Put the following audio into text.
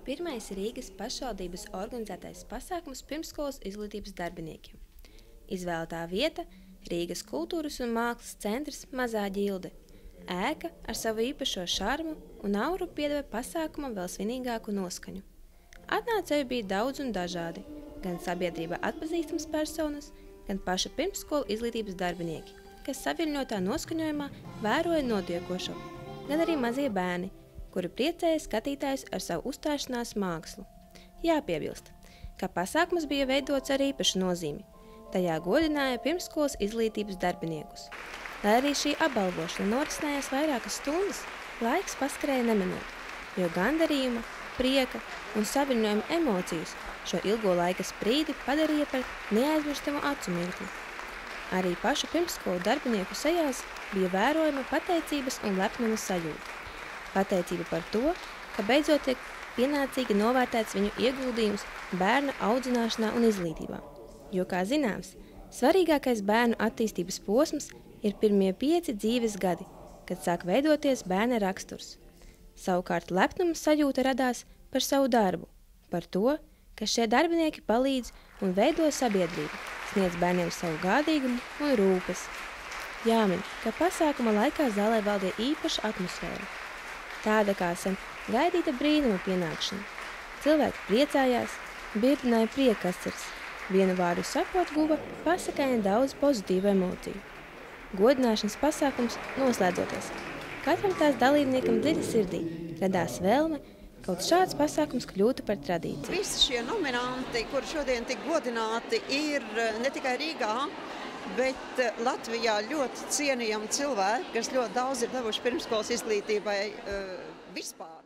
Pirmais Rīgas pašvaldības organizētais pasākums pirmsskolas izglītības darbiniekiem. Izvēlētā vieta – Rīgas kultūras un mākslas centrs Mazā ģilde. Ēka ar savu īpašo šarmu un auru piedeva pasākumam vēl svinīgāku noskaņu. Atnācēji bija daudz un dažādi, gan sabiedrībā atpazīstams personas, gan paša pirmsskolu izglītības darbinieki, kas saviļņotā noskaņojumā vēroja notiekošo, gan arī mazie bērni, kuri priecēja skatītājus ar savu uzstāšanās mākslu. Jāpiebilst, ka pasākums bija veidots ar īpašu nozīmi. Tajā godināja pirmsskolas izglītības darbiniekus. Lai arī šī apbalvošana norisinājās vairākas stundas, laiks paskrēja nemanot, jo gandarījuma, prieka un saviļņojuma emocijas šo ilgo laika sprīdi padarīja par neaizmirstamu acu mirkli. Arī pašu pirmsskolu darbinieku sejās bija vērojama pateicības un lepnuma sajūta. Pateicība par to, ka beidzot tiek pienācīgi novērtēts viņu ieguldījums bērna audzināšanā un izglītībā. Jo, kā zināms, svarīgākais bērnu attīstības posms ir pirmie 5 dzīves gadi, kad sāk veidoties bērna raksturs. Savukārt lepnuma sajūta radās par savu darbu, par to, ka šie darbinieki palīdz un veido sabiedrību, sniedz bērniem savu gādīgumu un rūpes. Jāmin, ka pasākuma laikā zālē valdīja īpaša atmosfēra. Tāda kā sen gaidīta brīnuma pienākšana. Cilvēki priecājās, birdināja prieka asaras. Vienu vārdu sakot guva pasakaini daudz pozitīvu emociju. Godināšanas pasākums noslēdzoties. Katram tās dalībniekam dziļi sirdī radās vēlme, kaut šāds pasākums kļūtu par tradīciju. Visi šie nominanti, kuri šodien tik godināti, ir ne tikai Rīgā, bet Latvijā ļoti cienījami cilvēki, kas ļoti daudz ir devuši pirmsskolas izglītībai vispār.